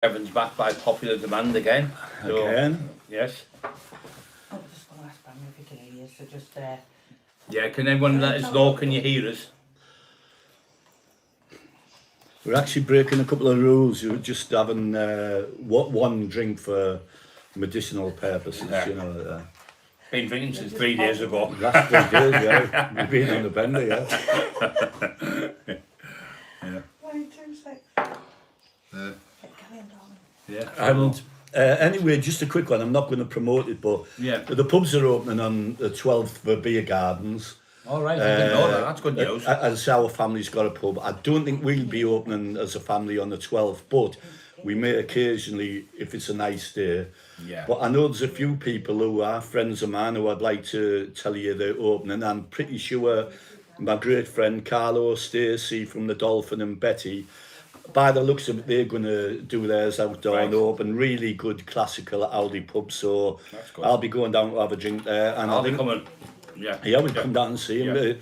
Kevin's back by popular demand again. So, Again? Yes. I'm just going to ask Bram if he can hear you, so just Yeah, can anyone let us know, can you hear us? We're actually breaking a couple of rules. You're just having one drink for medicinal purposes, Yeah. you know. Been drinking since 3 days ago. Last 3 days, yeah. We've been on the bender, yeah. Yeah. 126. Yeah. Carry on, darling. Yeah. And anyway, just a quick one. I'm not going to promote it, but Yeah. the pubs are opening on the 12th for beer gardens. All right, I didn't know that. That's good news. As our family's got a pub. I don't think we'll be opening as a family on the 12th, but we may occasionally, if it's a nice day. Yeah. But I know there's a few people who are friends of mine who I'd like to tell you they're opening. I'm pretty sure my great friend Carlo, Stacey from the Dolphin and Betty, by the looks of it, they're going to do theirs outdoor and open. Really good classical Aldi pub. So I'll be going down to have a drink there. And I'll I be think, coming. Yeah. yeah, we'll come down and see him. Yeah.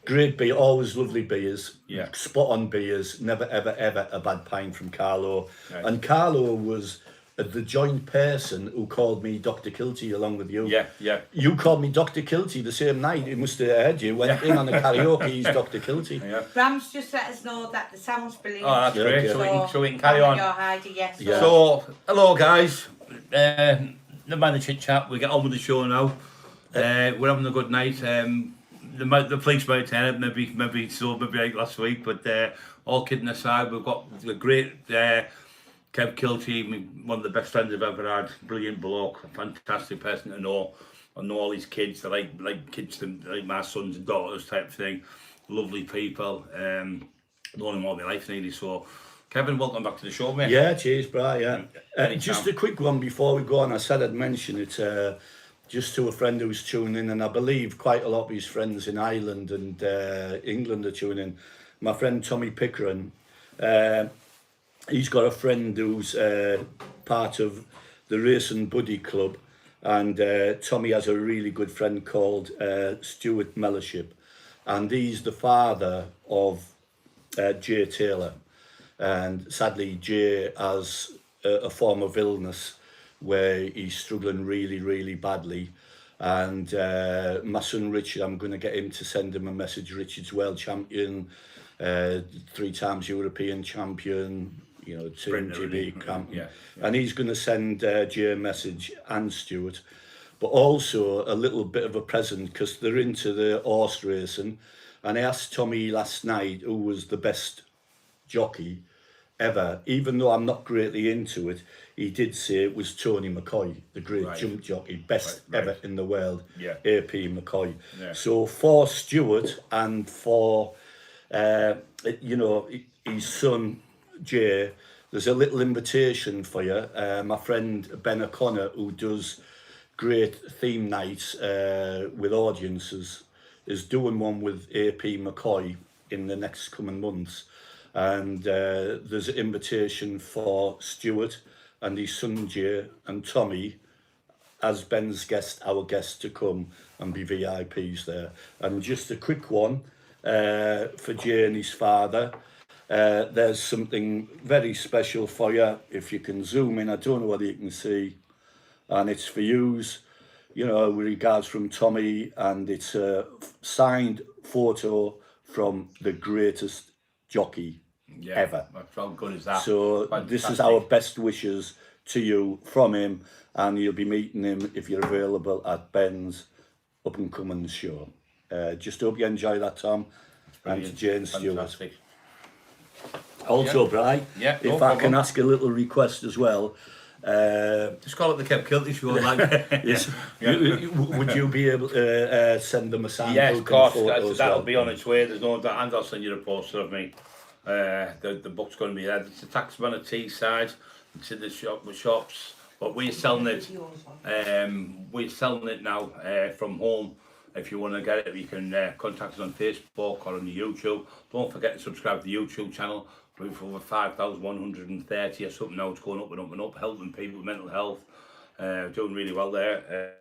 Great beer, always lovely beers. Yeah. Spot on beers. Never, ever, ever a bad pint from Carlo. Right. And Carlo was the joint person who called me Dr. Kilty along with you. Yeah, yeah. You called me Dr. Kilty the same night. He must have heard you. Went in on the karaoke, he's Dr. Kilty. Yeah. Bram's just let us know that the sound's brilliant. Oh, that's Yeah, great. yeah. So we can carry on. Your Heidi, yes. Yeah. So, hello guys. Never mind the chit chat. We get on with the show now. We're having a good night. The police might turn up, maybe like last week, but all kidding aside, we've got a great Kev Kilty, one of the best friends I've ever had. Brilliant bloke, a fantastic person to know. I know all his kids. They're like kids, like my sons and daughters type of thing. Lovely people. Known him all my life nearly. So, Kevin, welcome back to the show, mate. Yeah, cheers, bro. Yeah. Anytime. Just a quick one before we go on. I said I'd mention it just to a friend who's tuning in, and I believe quite a lot of his friends in Ireland and England are tuning in. My friend Tommy Pickering, he's got a friend who's part of the Racing Buddy Club, and Tommy has a really good friend called Stuart Mellowship, and he's the father of Jay Taylor. And sadly, Jay has a form of illness where he's struggling really, really badly. And my son Richard, I'm going to get him to send him a message. Richard's world champion, 3 times European champion, you know, 2 GB champion. Yeah. And he's going to send Jay a message and Stuart, but also a little bit of a present because they're into the horse racing. And I asked Tommy last night who was the best jockey ever. Even though I'm not greatly into it, he did say it was Tony McCoy, the great jump jockey, best ever in the world. Yeah. AP McCoy. Yeah. So for Stuart and for you know, his son Jay, there's a little invitation for you. My friend Ben O'Connor, who does great theme nights with audiences, is doing one with AP McCoy in the next coming months. And there's an invitation for Stuart and his son Jay and Tommy as Ben's guest, our guest, to come and be VIPs there. And just a quick one for Jay and his father. There's something very special for you. If you can zoom in, I don't know whether you can see, and it's for yous, you know, with regards from Tommy, and it's a signed photo from the greatest jockey ever. How good is that? So this is our best wishes to you from him, and you'll be meeting him if you're available at Ben's up and coming show. Just hope you enjoy that, Tom, and to Jane Stewart. Fantastic. Also, Bri, Yeah, no if I can problem. ask a little request as well. Just call it the Kev Kilty show. Like. Yes, would you be able to send them a sample? Yes, of course. Photos That'll well? be on its way. There's no doubt, and I'll send you a poster of me. The book's going to be there. It's the Taxman at Teesside. It's in the shops. But we're selling it. We're selling it now from home. If you want to get it, you can contact us on Facebook or on the YouTube. Don't forget to subscribe to the YouTube channel. We've over 5,130 or something now. It's going up and up and up, helping people with mental health. Doing really well there.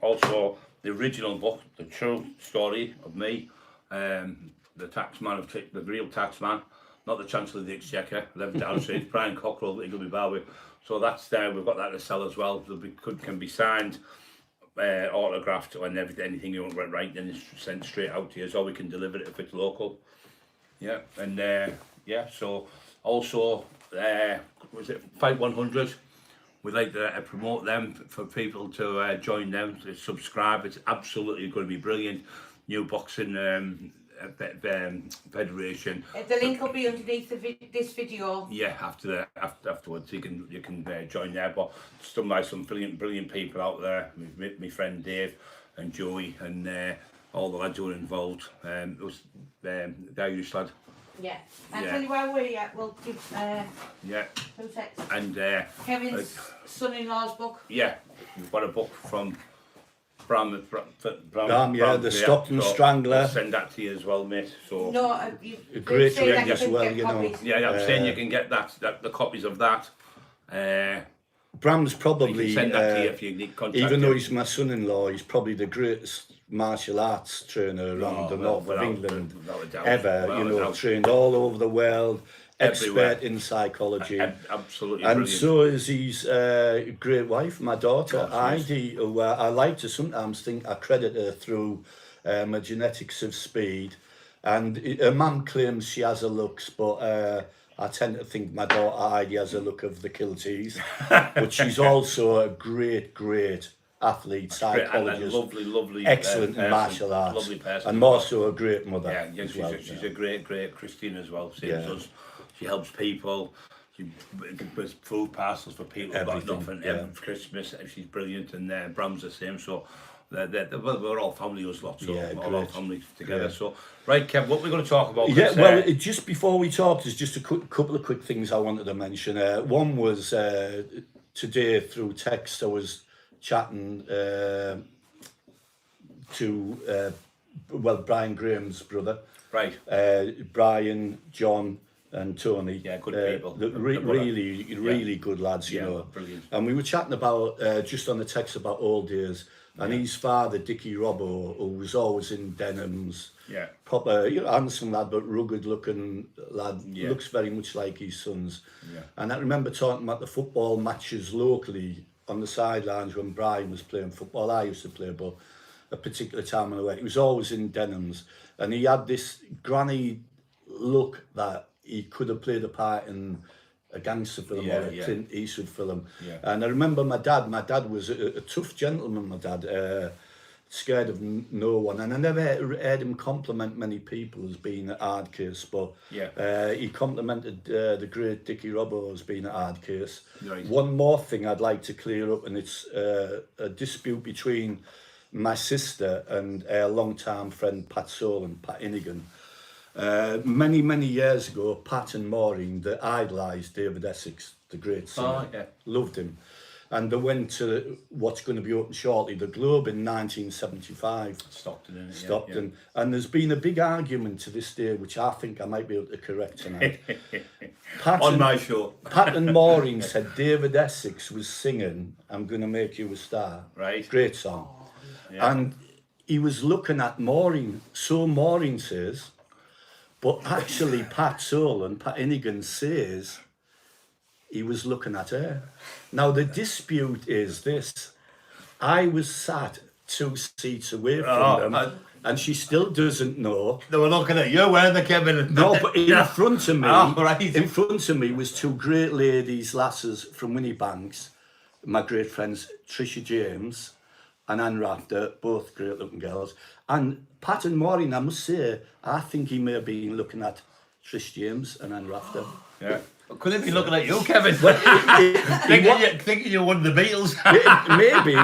Also, the original book, the true story of me, the taxman, the real taxman, not the Chancellor of the Exchequer, 11 Down Street, Brian Cockerill, Ingleby Barwick. So that's there. We've got that to sell as well. Can be signed, autographed, and anything you want to write, then it's sent straight out to you. So we can deliver it if it's local. Yeah, and yeah. So also, was it Fight 100? We'd like to promote them for people to join them, to subscribe. It's absolutely going to be brilliant. New boxing federation. The link will be underneath this video. Yeah, afterwards you can join there. But it's done by some brilliant people out there. My friend Dave and Joey and all the lads who were involved. It was the Irish lad. Yeah. And tell you where we're at, we'll give yeah. 2 seconds. And Kevin's son-in-law's book. Yeah, we've got a book from Bram, yeah, the Stockton Strangler. I'll send that to you as well, mate. So No, a great read as well, you know. Yeah, I'm saying you can get the copies of that. Bram's probably, send that to you if you need contact even though him. he's my son-in-law, he's probably the greatest martial arts trainer around the north of England ever. You know, trained all over the world, expert in psychology. Absolutely and brilliant. so is his great wife, my daughter, Heidi, who I like to sometimes think I credit her through my genetics of speed. And her mum claims she has a looks, but I tend to think my daughter Heidi has a look of the kilties. But she's also a great athlete, psychologist, lovely, excellent in martial arts, lovely person, and more so a great mother. Yeah, she's a great Christine as well. Same as us. She helps people. She does food parcels for people who've got nothing for Christmas. She's brilliant, and Bram's the same. So we're all family, us lots. So we're all family together. Yeah. So right, Kev, what we're going to talk about? Yeah, well, just before we talk, there's just a couple of quick things I wanted to mention. One was today through text. I was chatting to Brian Graham's brother, right? Brian, John, and Tony. Yeah, good people. Really good lads, you know. Brilliant. And we were chatting about just on the text about old days, and his father, Dickie Robbo, who was always in denims. Yeah. Proper, handsome lad, but rugged looking lad. Yeah. Looks very much like his sons. Yeah. And I remember talking about the football matches locally on the sidelines when Brian was playing football. I used to play, but a particular time when I went, he was always in denims, and he had this granny look that he could have played a part in a gangster film or a Clint Eastwood film. Yeah. And I remember my dad was a tough gentleman, my dad, scared of no one. And I never heard him compliment many people as being a hard case, but he complimented the great Dickie Robbo as being a hard case. Right. One more thing I'd like to clear up, and it's a dispute between my sister and her long-time friend Pat Solan, Pat Innigan. Many years ago, Pat and Maureen, they idolised David Essex, the great singer. Loved him. And they went to what's going to be open shortly, the Globe in 1975. Stockton. And there's been a big argument to this day, which I think I might be able to correct tonight. My show. Pat and Maureen said David Essex was singing I'm Gonna Make You a Star. Right. Great song. Yeah. And he was looking at Maureen. So Maureen says, but actually Pat Solan, Pat Innigan says he was looking at her. Now the dispute is this. I was sat 2 seats away from them, and she still doesn't know. They were looking at you, weren't they, Kevin? No, but in front of me, in front of me was 2 great ladies, lasses from Winniebanks, my great friends Tricia James and Anne Rafter, both great looking girls. And Pat and Maureen, I must say, I think he may have been looking at Trish James and Anne Rafter. Yeah. Could he be looking at you, Kevin? Thinking you won the Beatles? Maybe.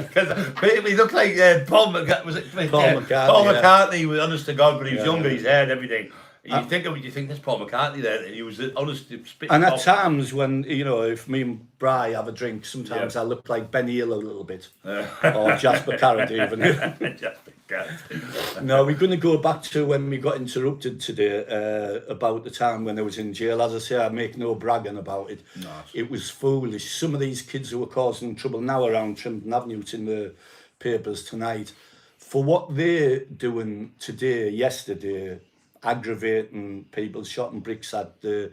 Because he looked like Paul McCartney. Was it Paul McCartney? Paul McCartney was honest to God, but he was younger, his hair and everything. You think there's Paul McCartney there, and he was honest to spit. And at times when, if me and Bri have a drink, sometimes I look like Ben Hill a little bit. Or Jasper Carrot even. Jasper Carrot. No, we're going to go back to when we got interrupted today about the time when I was in jail. As I say, I make no bragging about it. No. It was foolish. Some of these kids who were causing trouble now around Trimpton Avenue, it's in the papers tonight, for what they're doing today, yesterday, aggravating people, shotting bricks at the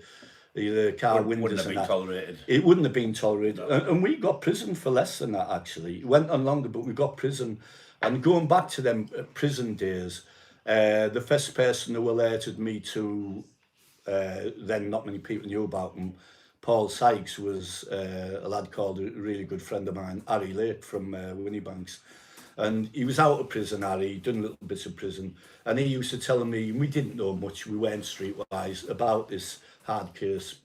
car windows. Wouldn't have and been that. tolerated. It wouldn't have been tolerated. No. And we got prison for less than that, actually. It went on longer, but we got prison. And going back to them prison days, the first person who alerted me to, then not many people knew about him, Paul Sykes, was a lad called, a really good friend of mine, Harry Lake from Winniebanks. And he was out of prison, Harry, done little bits of prison. And he used to tell me, we didn't know much, we weren't streetwise, about this hard case,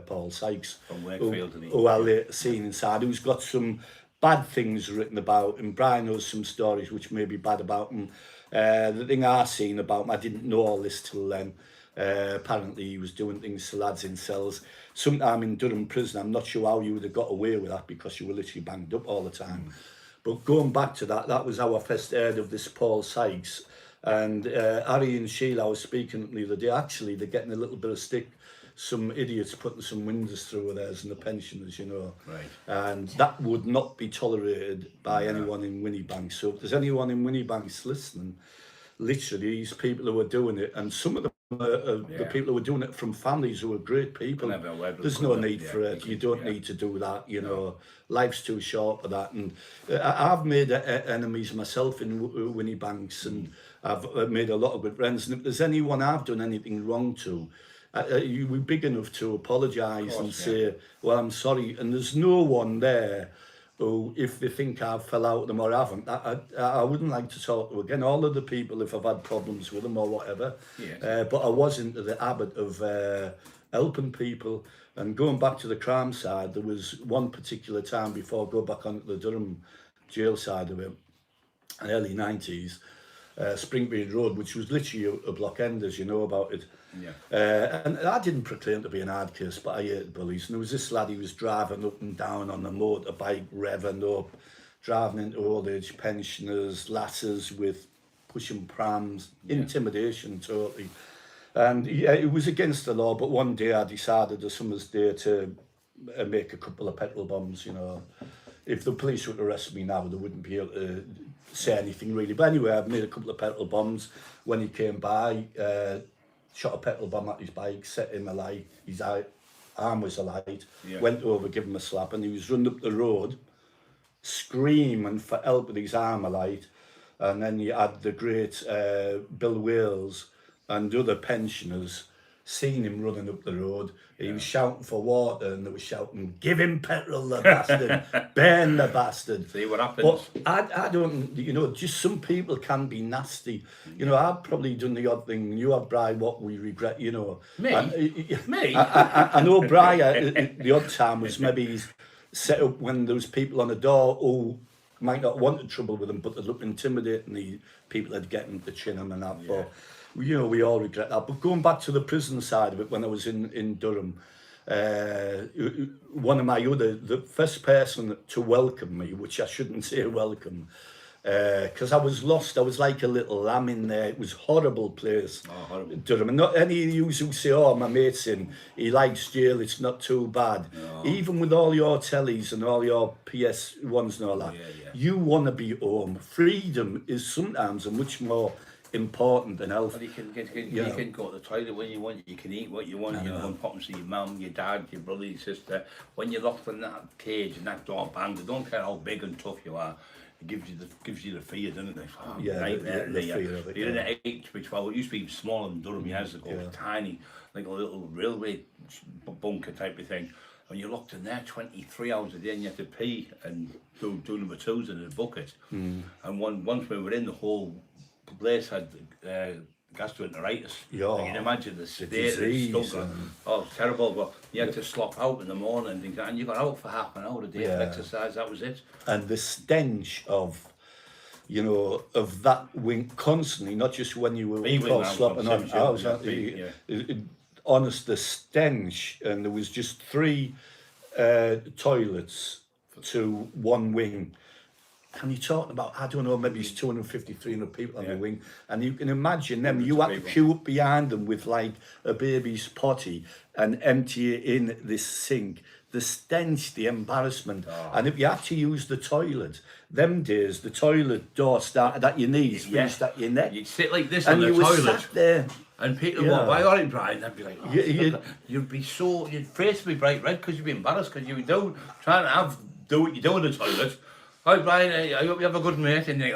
Paul Sykes. From Wakefield, didn't he? Who I later seen inside, who's got some bad things written about him. Brian knows some stories which may be bad about him. The thing I seen about him, I didn't know all this till then. Apparently he was doing things to lads in cells. Sometime in Durham prison, I'm not sure how you would have got away with that because you were literally banged up all the time. But going back to that, that was how I first heard of this Paul Sykes. And Harry and Sheila, I was speaking the other day, actually they're getting a little bit of stick. Some idiots putting some windows through theirs and the pensioners, you know. Right. And that would not be tolerated by anyone in Winniebanks. So if there's anyone in Winniebanks listening, literally these people who are doing it, and some of them are the people who are doing it from families who are great people. There's no need for it. You don't need to do that, you know. Life's too short for that. And I've made enemies myself in Winniebanks, and I've made a lot of good friends. And if there's anyone I've done anything wrong to, you were big enough to apologise and say, well, I'm sorry. And there's no one there who, if they think I fell out with them or haven't, I wouldn't like to talk to again. All of the people, if I've had problems with them or whatever, but I was into the habit of helping people. And going back to the crime side, there was one particular time before I go back onto the Durham jail side of it, in the early 90s, Springfield Road, which was literally a block end, as you know about it. And I didn't proclaim to be an hard case, but I hated bullies. And there was this lad, he was driving up and down on a motorbike, revving up, driving into old age pensioners, lasses with pushing prams, intimidation totally. And it was against the law, but one day I decided a summer's day to make a couple of petrol bombs, you know. If the police would arrest me now, they wouldn't be able to say anything really. But anyway, I've made a couple of petrol bombs. When he came by, shot a petrol bomb at his bike, set him alight, his arm was alight, went over, gave him a slap, and he was running up the road, screaming for help with his arm alight. And then you had the great Bill Wales and other pensioners seen him running up the road. He was shouting for water, and they were shouting, give him petrol, the bastard, burn the bastard. See what happens. But I don't, you know, just some people can be nasty. You know, I've probably done the odd thing. You have, Brian, what we regret, you know. Me? I know Brian, the odd time was maybe he's set up when there was people on the door who might not want trouble with them, but they look intimidating, the people that get them to chin them and that. But, you know, we all regret that. But going back to the prison side of it, when I was in Durham, one of my the first person to welcome me, which I shouldn't say welcome, because I was lost. I was like a little lamb in there. It was a horrible place. Oh, horrible. Durham. And not any of you who say, oh, my mate's in, he likes jail, it's not too bad. No. Even with all your tellies and all your PS1s and all that, you want to be home. Freedom is sometimes a much more important than health. Well, you can go to the toilet when you want, you can eat what you want, you know, and pop and see your mum, your dad, your brother, your sister. When you're locked in that cage and that door banged, they don't care how big and tough you are. It gives you the fear, doesn't it? Oh, the fear of it. You're in an 8-12. It used to be small in Durham years ago, tiny, like a little railway bunker type of thing. When you're locked in there 23 hours a day and you have to pee and do number twos in a bucket. And once we were in, the whole place had gastroenteritis. You can imagine the state of stuff. Oh, it's terrible. But you had to slop out in the morning and things like that, and you got out for half an hour a day for exercise. That was it. And the stench of, you know, of that wing constantly, not just when you were slopping on. Honest, the stench, and there was just 3 toilets to one wing. and you're talking about, I don't know, maybe it's 250, 300 people on Yeah. the wing, and you can imagine them, Hundreds you of have to people. queue up behind them with like a baby's potty and empty it in this sink. The stench, the embarrassment, and if you had to use the toilet, them days, the toilet door started at your knees, Yeah. finished at your neck, You'd sit like this and on the you were toilet. sat there. And people Yeah. walk by on it, Brian, they'd be like, oh, You- you'd be so, your face would be bright red because you'd be embarrassed because you would trying to do what you do in the toilet. Hi Brian, I hope you have a good mate. And you